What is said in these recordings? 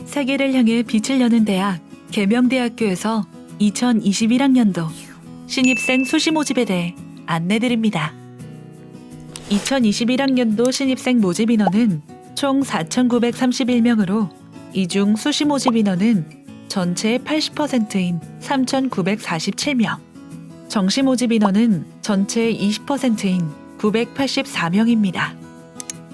세계를 향해 빛을 여는 대학 계명대학교에서 2021학년도 신입생 수시 모집에 대해 안내드립니다. 2021학년도 신입생 모집 인원은 총 4,931명으로 이 중 수시 모집 인원은 전체의 80%인 3,947명, 정시 모집 인원은 전체의 20%인 984명입니다.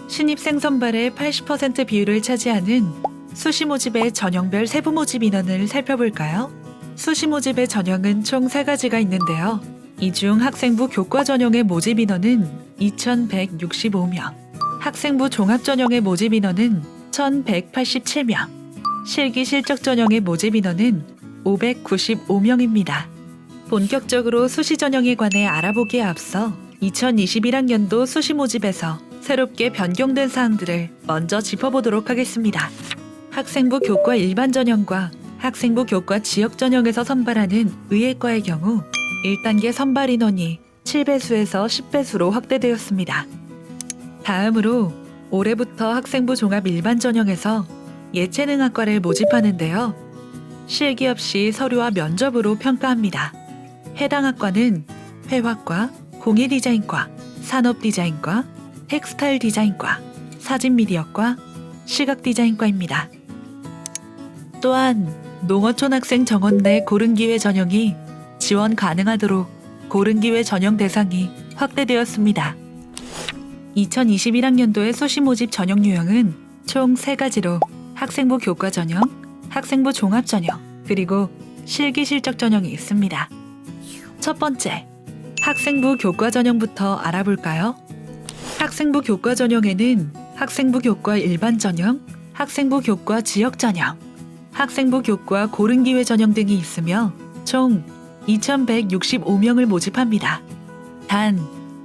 신입생 선발의 80% 비율을 차지하는 수시 모집의 전형별 세부 모집 인원을 살펴볼까요? 수시 모집의 전형은 총 3가지가 있는데요. 이 중 학생부 교과 전형의 모집 인원은 2,165명, 학생부 종합 전형의 모집 인원은 1,187명, 실기 실적 전형의 모집 인원은 595명입니다. 본격적으로 수시 전형에 관해 알아보기에 앞서 2021학년도 수시 모집에서 새롭게 변경된 사항들을 먼저 짚어보도록 하겠습니다. 학생부 교과 일반 전형과 학생부 교과 지역 전형에서 선발하는 의예과의 경우 1단계 선발 인원이 7배수에서 10배수로 확대되었습니다. 다음으로 올해부터 학생부 종합 일반 전형에서 예체능학과를 모집하는데요. 실기 없이 서류와 면접으로 평가합니다. 해당 학과는 회화과, 공예디자인과, 산업디자인과, 텍스타일 디자인과, 사진미디어과, 시각디자인과입니다. 또한 농어촌 학생 정원 내 고른기회 전형이 지원 가능하도록 고른기회 전형 대상이 확대되었습니다. 2021학년도의 수시 모집 전형 유형은 총 3가지로 학생부 교과 전형, 학생부 종합 전형, 그리고 실기 실적 전형이 있습니다. 첫 번째, 학생부 교과 전형부터 알아볼까요? 학생부 교과 전형에는 학생부 교과 일반 전형, 학생부 교과 지역 전형, 학생부 교과 고른기회 전형 등이 있으며 총 2,165명을 모집합니다. 단,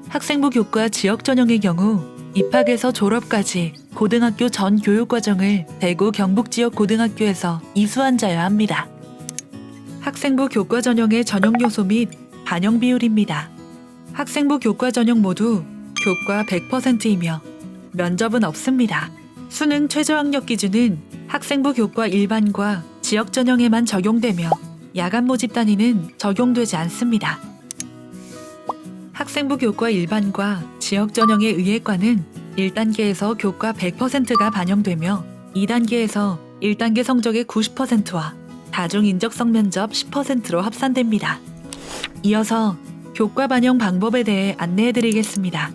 학생부 교과 지역 전형의 경우 입학에서 졸업까지 고등학교 전 교육과정을 대구 경북 지역 고등학교에서 이수한 자여야 합니다. 학생부 교과 전형의 전형 요소 및 반영 비율입니다. 학생부 교과 전형 모두 교과 100%이며 면접은 없습니다. 수능 최저 학력 기준은 학생부 교과 일반과 지역 전형에만 적용되며 야간 모집 단위는 적용되지 않습니다. 학생부 교과 일반과 지역 전형의 의예과는 1단계에서 교과 100%가 반영되며 2단계에서 1단계 성적의 90%와 다중인적성 면접 10%로 합산됩니다. 이어서 교과 반영 방법에 대해 안내해드리겠습니다.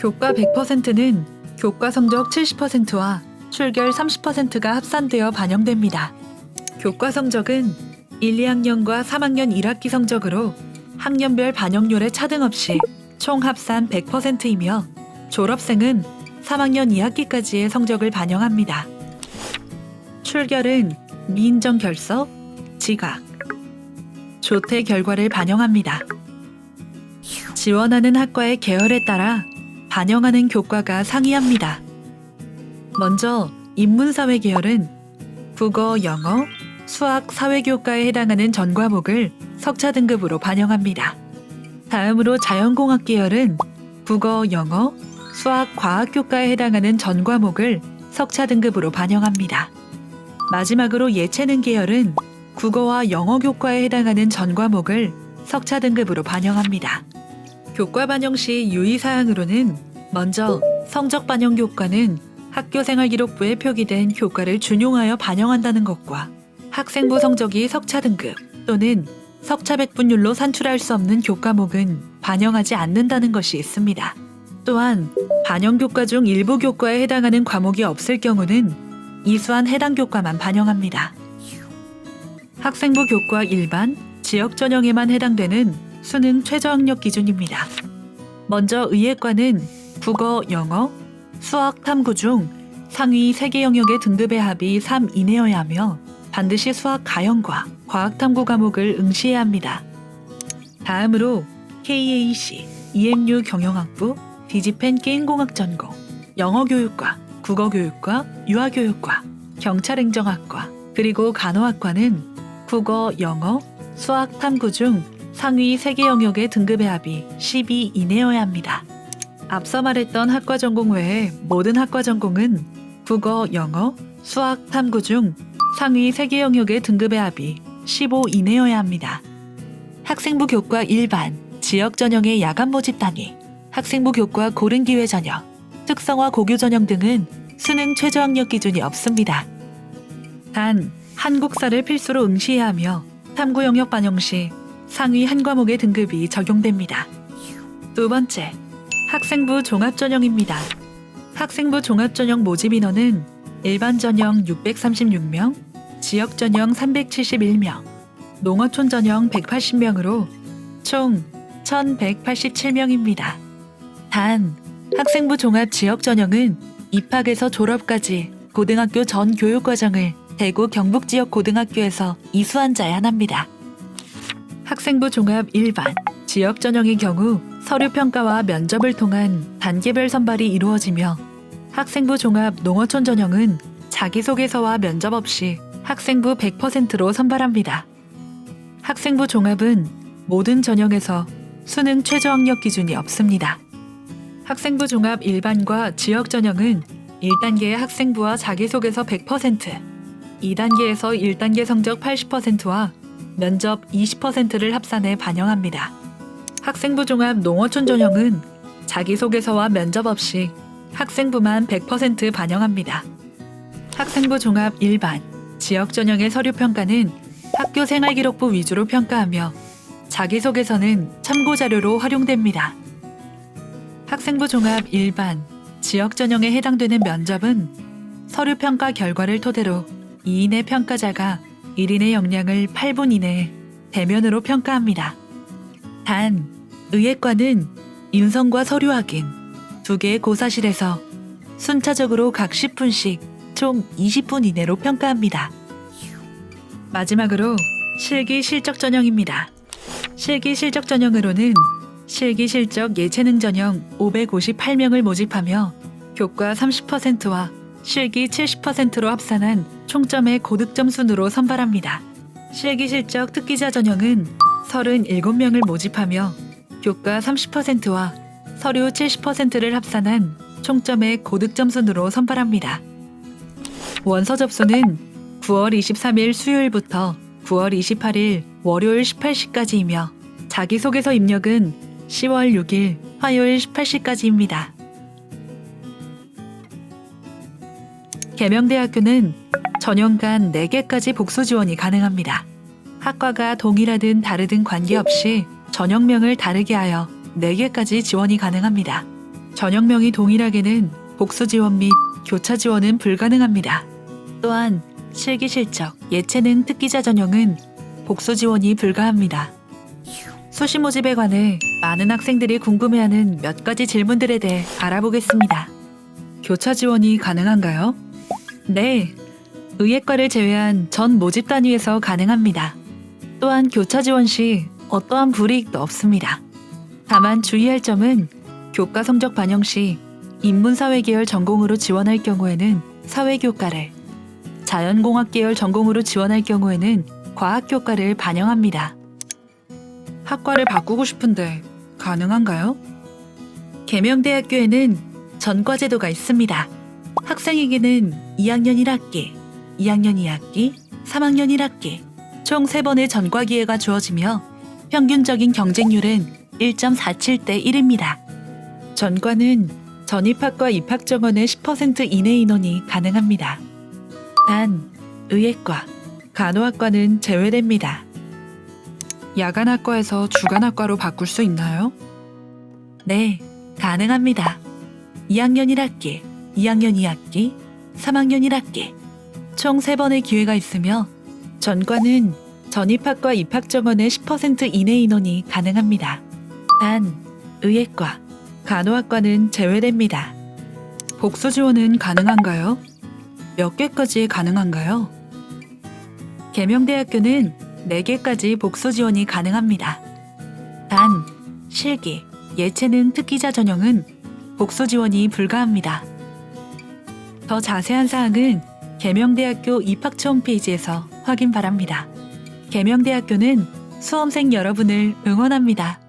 교과 100%는 교과 성적 70%와 출결 30%가 합산되어 반영됩니다. 교과 성적은 1, 2학년과 3학년 1학기 성적으로 학년별 반영률에 차등 없이 총 합산 100%이며 졸업생은 3학년 2학기까지의 성적을 반영합니다. 출결은 미인정 결석, 지각, 조퇴 결과를 반영합니다. 지원하는 학과의 계열에 따라 반영하는 교과가 상이합니다. 먼저 인문사회 계열은 국어, 영어, 수학, 사회교과에 해당하는 전 과목을 석차 등급으로 반영합니다. 다음으로 자연공학 계열은 국어, 영어, 수학, 과학교과에 해당하는 전 과목을 석차 등급으로 반영합니다. 마지막으로 예체능 계열은 국어와 영어 교과에 해당하는 전 과목을 석차 등급으로 반영합니다. 교과 반영 시 유의사항으로는 먼저 성적 반영 교과는 학교생활기록부에 표기된 교과를 준용하여 반영한다는 것과 학생부 성적이 석차 등급 또는 석차 백분율로 산출할 수 없는 교과목은 반영하지 않는다는 것이 있습니다. 또한 반영 교과 중 일부 교과에 해당하는 과목이 없을 경우는 이수한 해당 교과만 반영합니다. 학생부 교과 일반, 지역 전형에만 해당되는 수능 최저 학력 기준입니다. 먼저 의예과는 국어, 영어, 수학, 탐구 중 상위 3개 영역의 등급의 합이 3 이내여야 하며 반드시 수학 가형과 과학 탐구 과목을 응시해야 합니다. 다음으로 KAC, EMU 경영학부, 디지펜 게임공학 전공, 영어교육과, 국어교육과, 유아교육과, 경찰행정학과, 그리고 간호학과는 국어, 영어, 수학, 탐구 중 상위 3개 영역의 등급의 합이 12 이내여야 합니다. 앞서 말했던 학과 전공 외에 모든 학과 전공은 국어, 영어, 수학, 탐구 중 상위 3개 영역의 등급의 합이 15 이내여야 합니다. 학생부 교과 일반, 지역 전형의 야간 모집 단위, 학생부 교과 고른 기회 전형, 특성화 고교 전형 등은 수능 최저학력 기준이 없습니다. 단, 한국사를 필수로 응시해야 하며 탐구 영역 반영 시 상위 한 과목의 등급이 적용됩니다. 두 번째, 학생부 종합전형입니다. 학생부 종합전형 모집 인원은 일반 전형 636명, 지역 전형 371명, 농어촌 전형 180명으로 총 1187명입니다. 단, 학생부 종합 지역 전형은 입학에서 졸업까지 고등학교 전 교육과정을 대구 경북 지역 고등학교에서 이수한 자에 한합니다. 학생부 종합 일반, 지역 전형의 경우 서류 평가와 면접을 통한 단계별 선발이 이루어지며 학생부 종합 농어촌 전형은 자기소개서와 면접 없이 학생부 100%로 선발합니다. 학생부 종합은 모든 전형에서 수능 최저학력 기준이 없습니다. 학생부 종합 일반과 지역 전형은 1단계의 학생부와 자기소개서 100%, 2단계에서 1단계 성적 80%와 면접 20%를 합산해 반영합니다. 학생부 종합 농어촌 전형은 자기소개서와 면접 없이 학생부만 100% 반영합니다. 학생부 종합 일반, 지역 전형의 서류 평가는 학교 생활기록부 위주로 평가하며 자기소개서는 참고자료로 활용됩니다. 학생부 종합 일반, 지역 전형에 해당되는 면접은 서류 평가 결과를 토대로 2인의 평가자가 1인의 역량을 8분 이내에 대면으로 평가합니다. 단, 의예과는 인성과 서류 확인, 2개의 고사실에서 순차적으로 각 10분씩 총 20분 이내로 평가합니다. 마지막으로 실기 실적 전형입니다. 실기 실적 전형으로는 실기 실적 예체능 전형 558명을 모집하며 교과 30%와 실기 70%로 합산한 총점의 고득점 순으로 선발합니다. 실기 실적 특기자 전형은 37명을 모집하며 교과 30%와 서류 70%를 합산한 총점의 고득점 순으로 선발합니다. 원서 접수는 9월 23일 수요일부터 9월 28일 월요일 18시까지이며 자기소개서 입력은 10월 6일 화요일 18시까지입니다. 계명대학교는 전형간 4개까지 복수 지원이 가능합니다. 학과가 동일하든 다르든 관계없이 전형명을 다르게 하여 4개까지 지원이 가능합니다. 전형명이 동일하게는 복수 지원 및 교차 지원은 불가능합니다. 또한 실기 실적, 예체능 특기자 전형은 복수 지원이 불가합니다. 수시 모집에 관해 많은 학생들이 궁금해하는 몇 가지 질문들에 대해 알아보겠습니다. 교차 지원이 가능한가요? 네, 의예과를 제외한 전 모집 단위에서 가능합니다. 또한 교차 지원 시 어떠한 불이익도 없습니다. 다만 주의할 점은 교과 성적 반영 시 인문사회 계열 전공으로 지원할 경우에는 사회교과를, 자연공학 계열 전공으로 지원할 경우에는 과학교과를 반영합니다. 학과를 바꾸고 싶은데 가능한가요? 계명대학교에는 전과 제도가 있습니다. 학생에게는 2학년 1학기, 2학년 2학기, 3학년 1학기 총 3번의 전과 기회가 주어지며 평균적인 경쟁률은 1.47대 1입니다. 전과는 전입학과 입학 정원의 10% 이내 인원이 가능합니다. 단, 의예과, 간호학과는 제외됩니다. 야간학과에서 주간학과로 바꿀 수 있나요? 네, 가능합니다. 2학년 1학기, 2학년 2학기, 3학년 1학기 총 3번의 기회가 있으며 전과는 전입학과 입학 정원의 10% 이내 인원이 가능합니다. 단, 의예과, 간호학과는 제외됩니다. 복수 지원은 가능한가요? 몇 개까지 가능한가요? 계명대학교는 4개까지 복수 지원이 가능합니다. 단, 실기, 예체능 특기자 전형은 복수 지원이 불가합니다. 더 자세한 사항은 계명대학교 입학처 홈페이지에서 확인 바랍니다. 계명대학교는 수험생 여러분을 응원합니다.